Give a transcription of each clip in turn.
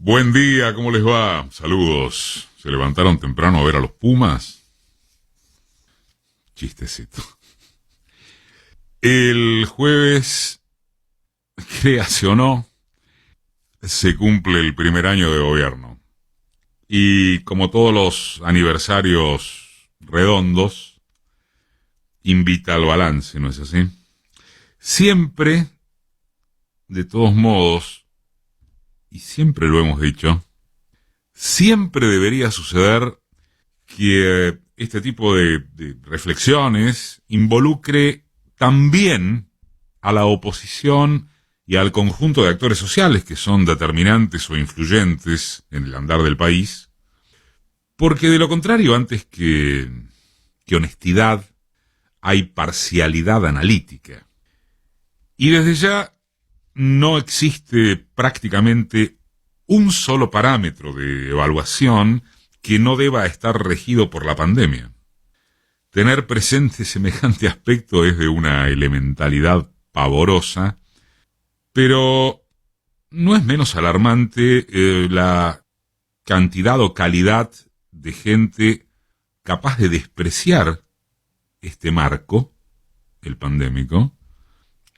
Buen día, ¿cómo les va? Saludos. ¿Se levantaron temprano a ver a los Pumas? Chistecito. El jueves, créase o no, se cumple el primer año de gobierno. Y como todos los aniversarios redondos, invita al balance, ¿no es así? Siempre, de todos modos, y siempre lo hemos dicho, siempre debería suceder que este tipo de reflexiones involucre también a la oposición y al conjunto de actores sociales que son determinantes o influyentes en el andar del país, porque de lo contrario, antes que honestidad, hay parcialidad analítica. Y desde ya no existe prácticamente un solo parámetro de evaluación que no deba estar regido por la pandemia. Tener presente semejante aspecto es de una elementalidad pavorosa, pero no es menos alarmante la cantidad o calidad de gente capaz de despreciar este marco, el pandémico,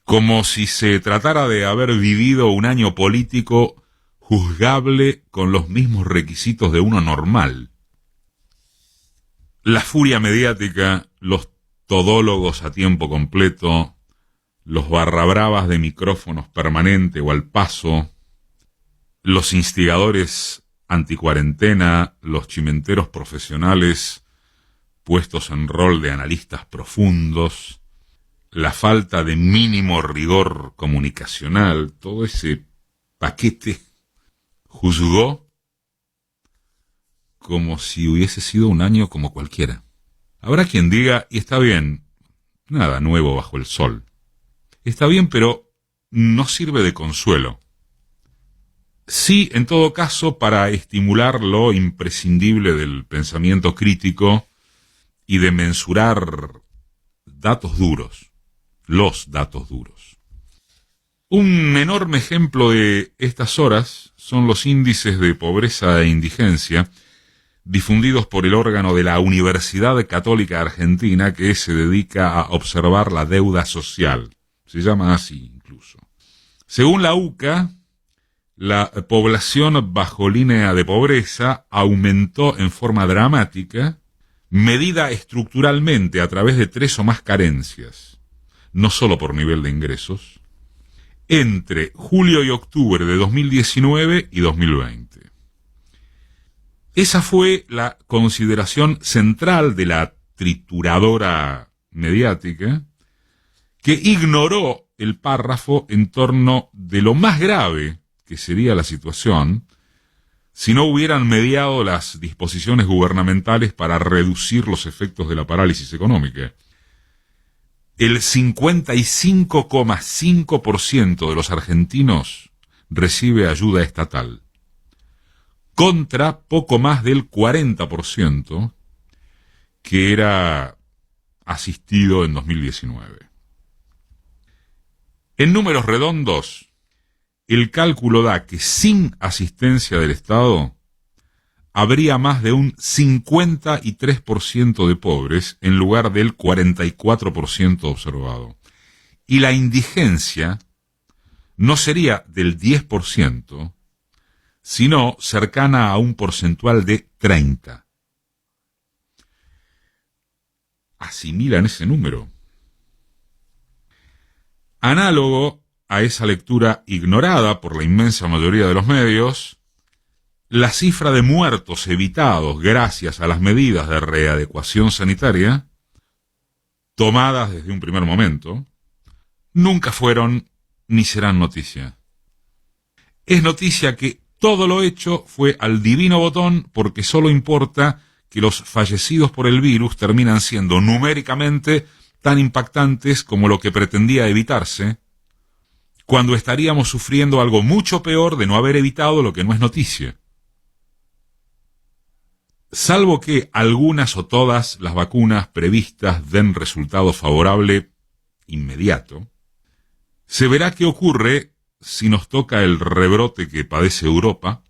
como si se tratara de haber vivido un año político juzgable con los mismos requisitos de uno normal. La furia mediática, los todólogos a tiempo completo, los barrabravas de micrófonos permanente o al paso, los instigadores anticuarentena, los chimenteros profesionales puestos en rol de analistas profundos, la falta de mínimo rigor comunicacional, todo ese paquete juzgó como si hubiese sido un año como cualquiera. Habrá quien diga, y está bien, nada nuevo bajo el sol. Está bien, pero no sirve de consuelo. Sí, en todo caso, para estimular lo imprescindible del pensamiento crítico y de mensurar datos duros. Los datos duros. Un enorme ejemplo de estas horas son los índices de pobreza e indigencia difundidos por el órgano de la Universidad Católica Argentina que se dedica a observar la deuda social. Se llama así incluso. Según la UCA, la población bajo línea de pobreza aumentó en forma dramática, medida estructuralmente a través de 3 o más carencias, no solo por nivel de ingresos, entre julio y octubre de 2019 y 2020. Esa fue la consideración central de la trituradora mediática, que ignoró el párrafo en torno de lo más grave que sería la situación si no hubieran mediado las disposiciones gubernamentales para reducir los efectos de la parálisis económica. El 55,5% de los argentinos recibe ayuda estatal, contra poco más del 40% que era asistido en 2019. En números redondos, el cálculo da que sin asistencia del Estado habría más de un 53% de pobres en lugar del 44% observado. Y la indigencia no sería del 10%, sino cercana a un porcentual de 30%. Asimilan ese número. Análogo a esa lectura ignorada por la inmensa mayoría de los medios, la cifra de muertos evitados gracias a las medidas de readecuación sanitaria, tomadas desde un primer momento, nunca fueron ni serán noticia. Es noticia que todo lo hecho fue al divino botón porque solo importa que los fallecidos por el virus terminan siendo numéricamente tan impactantes como lo que pretendía evitarse, cuando estaríamos sufriendo algo mucho peor de no haber evitado lo que no es noticia. Salvo que algunas o todas las vacunas previstas den resultado favorable inmediato, se verá qué ocurre si nos toca el rebrote que padece Europa,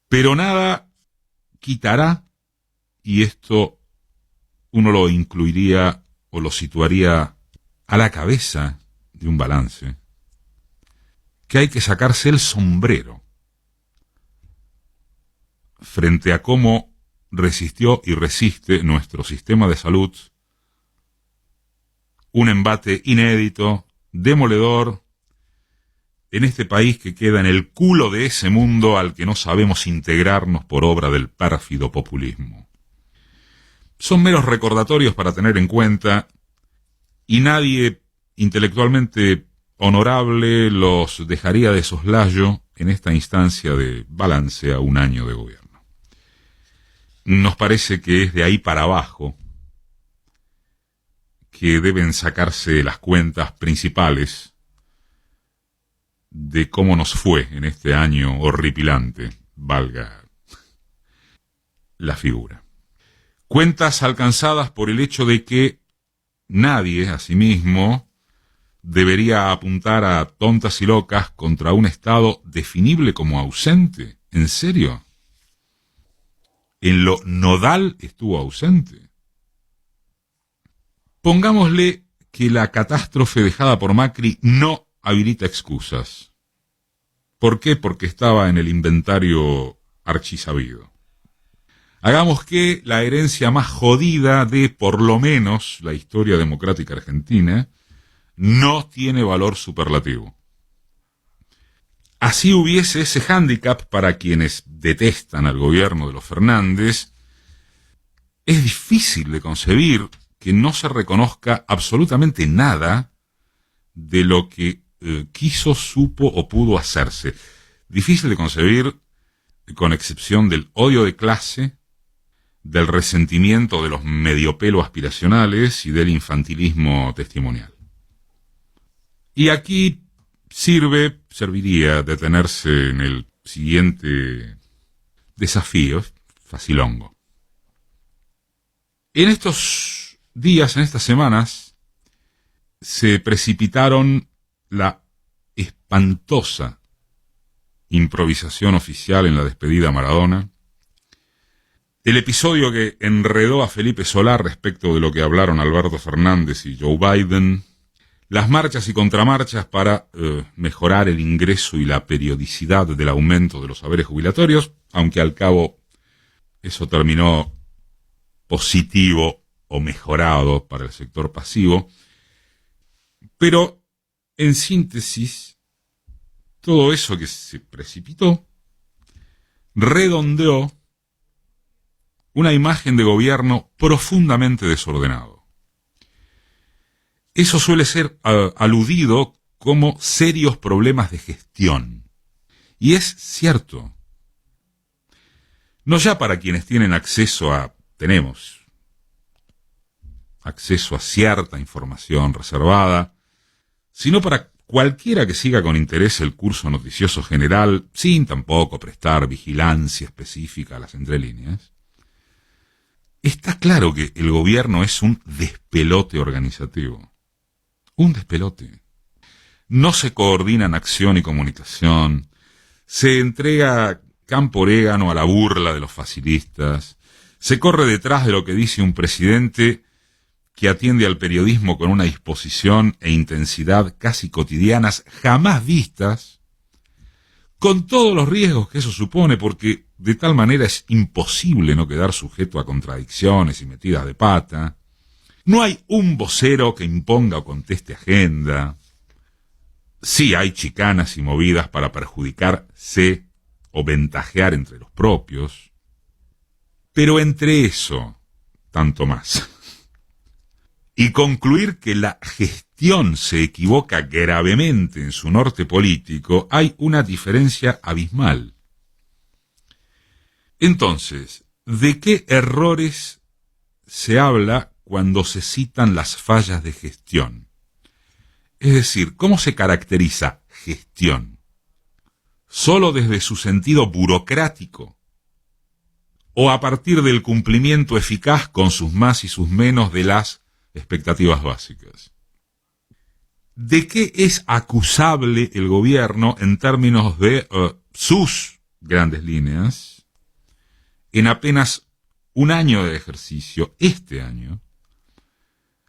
Pero nada quitará, y esto uno lo incluiría o lo situaría a la cabeza de un balance, que hay que sacarse el sombrero frente a cómo resistió y resiste nuestro sistema de salud un embate inédito, demoledor, en este país que queda en el culo de ese mundo al que no sabemos integrarnos por obra del pérfido populismo. Son meros recordatorios para tener en cuenta, y nadie intelectualmente honorable los dejaría de soslayo en esta instancia de balance a un año de gobierno. Nos parece que es de ahí para abajo que deben sacarse las cuentas principales de cómo nos fue en este año horripilante, valga la figura. Cuentas alcanzadas por el hecho de que nadie, asimismo, debería apuntar a tontas y locas contra un Estado definible como ausente. ¿En serio? En lo nodal estuvo ausente. Pongámosle que la catástrofe dejada por Macri no habilita excusas. ¿Por qué? Porque estaba en el inventario archisabido. Hagamos que la herencia más jodida de, por lo menos, la historia democrática argentina no tiene valor superlativo. Así hubiese ese hándicap para quienes detestan al gobierno de los Fernández. Es difícil de concebir que no se reconozca absolutamente nada de lo que quiso, supo o pudo hacerse. Difícil de concebir, con excepción del odio de clase, del resentimiento de los mediopelo aspiracionales y del infantilismo testimonial. Y aquí serviría detenerse en el siguiente desafío, facilongo. En estos días, en estas semanas, se precipitaron la espantosa improvisación oficial en la despedida a Maradona, el episodio que enredó a Felipe Solá respecto de lo que hablaron Alberto Fernández y Joe Biden, las marchas y contramarchas para mejorar el ingreso y la periodicidad del aumento de los haberes jubilatorios, aunque al cabo eso terminó positivo o mejorado para el sector pasivo. Pero, en síntesis, todo eso que se precipitó redondeó una imagen de gobierno profundamente desordenado. Eso suele ser aludido como serios problemas de gestión. Y es cierto. No ya para quienes tenemos acceso a cierta información reservada, sino para cualquiera que siga con interés el curso noticioso general, sin tampoco prestar vigilancia específica a las entrelíneas. Está claro que el gobierno es un despelote organizativo. Un despelote. No se coordinan acción y comunicación. Se entrega campo orégano a la burla de los facilistas. Se corre detrás de lo que dice un presidente que atiende al periodismo con una disposición e intensidad casi cotidianas, jamás vistas, con todos los riesgos que eso supone, porque de tal manera es imposible no quedar sujeto a contradicciones y metidas de pata. No hay un vocero que imponga o conteste agenda. Sí hay chicanas y movidas para perjudicarse o ventajear entre los propios. Pero entre eso, tanto más. Y concluir que la gestión se equivoca gravemente en su norte político, hay una diferencia abismal. Entonces, ¿de qué errores se habla cuando se citan las fallas de gestión? Es decir, ¿cómo se caracteriza gestión? ¿Solo desde su sentido burocrático? ¿O a partir del cumplimiento eficaz con sus más y sus menos de las expectativas básicas? ¿De qué es acusable el gobierno en términos de sus grandes líneas, en apenas un año de ejercicio, este año,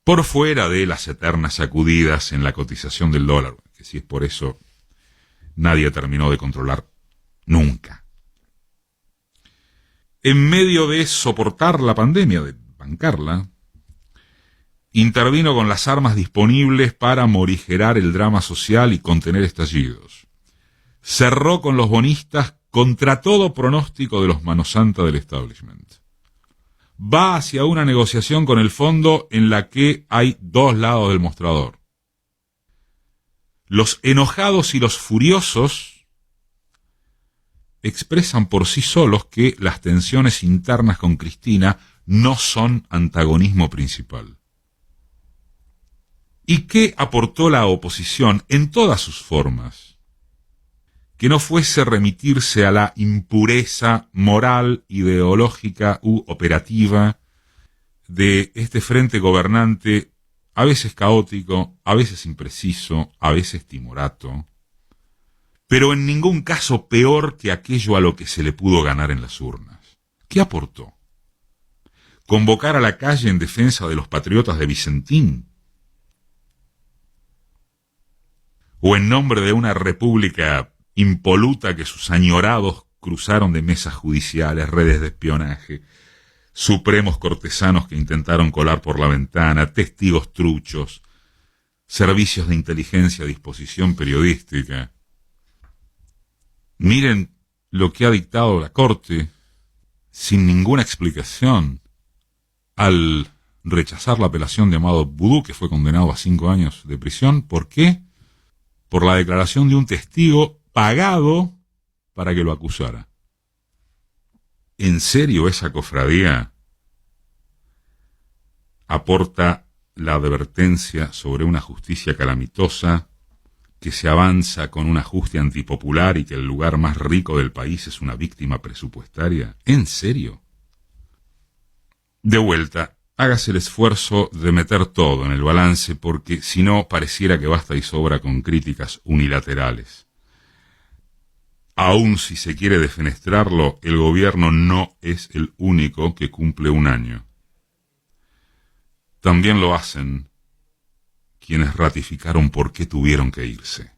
por fuera de las eternas sacudidas en la cotización del dólar, que si es por eso nadie terminó de controlar nunca. En medio de soportar la pandemia, de bancarla, intervino con las armas disponibles para morigerar el drama social y contener estallidos. Cerró con los bonistas contra todo pronóstico de los manosanta del establishment. Va hacia una negociación con el fondo en la que hay dos lados del mostrador. Los enojados y los furiosos expresan por sí solos que las tensiones internas con Cristina no son antagonismo principal. ¿Y qué aportó la oposición en todas sus formas? Que no fuese remitirse a la impureza moral, ideológica u operativa de este frente gobernante, a veces caótico, a veces impreciso, a veces timorato, pero en ningún caso peor que aquello a lo que se le pudo ganar en las urnas. ¿Qué aportó? ¿Convocar a la calle en defensa de los patriotas de Vicentín? ¿O en nombre de una república impoluta que sus añorados cruzaron de mesas judiciales, redes de espionaje, supremos cortesanos que intentaron colar por la ventana, testigos truchos, servicios de inteligencia a disposición periodística? Miren lo que ha dictado la Corte sin ninguna explicación al rechazar la apelación de Amado Boudou, que fue condenado a 5 años de prisión. ¿Por qué? Por la declaración de un testigo pagado para que lo acusara. ¿En serio esa cofradía aporta la advertencia sobre una justicia calamitosa, que se avanza con un ajuste antipopular y que el lugar más rico del país es una víctima presupuestaria? ¿En serio? De vuelta, hágase el esfuerzo de meter todo en el balance, porque si no pareciera que basta y sobra con críticas unilaterales. Aun si se quiere defenestrarlo, el gobierno no es el único que cumple un año. También lo hacen quienes ratificaron por qué tuvieron que irse.